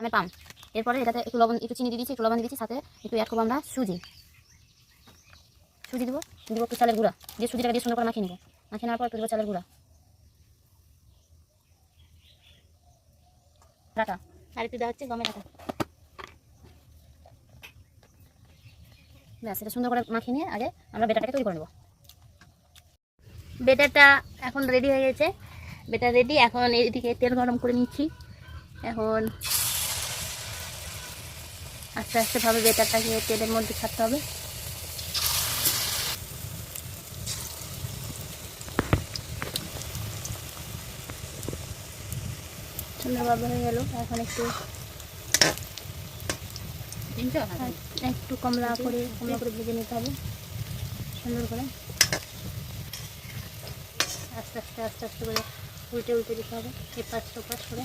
আমি পাম। এরপরে এটাতে একটু লবণ, একটু চিনি দিয়ে দিচ্ছি, একটু লবণ দিয়ে দিচ্ছি, সাথে একটু অ্যাড করবো আমরা সুজি দেবো, একটু চালের গুঁড়া দিয়ে সুজিটাকে দিয়ে সুন্দর করে মাখিয়ে নেবো। মাখিয়ে নেওয়ার পর একটু দেবো চালের গুঁড়া, ডাটা, আর একটু দেওয়া হচ্ছে গমের ডাটা। ব্যাস, এটা সুন্দর করে মাখিয়ে নিয়ে আগে আমরা বেটারটাকে তৈরি করে নেবো। বেটারটা এখন রেডি হয়ে গেছে, বেটার রেডি। এখন এদিকে তেল গরম করে নিচ্ছি। এখন আস্তে আস্তে ভাবে বেটারটাকে তেলের মধ্যে ছাড়তে হবে। সুন্দরভাবে হয়ে গেল। এখন একটু কমলা করে ভেজে নিতে হবে সুন্দর করে। আস্তে আস্তে করে উল্টে দিতে হবে, এপাশ ওপাশ করে।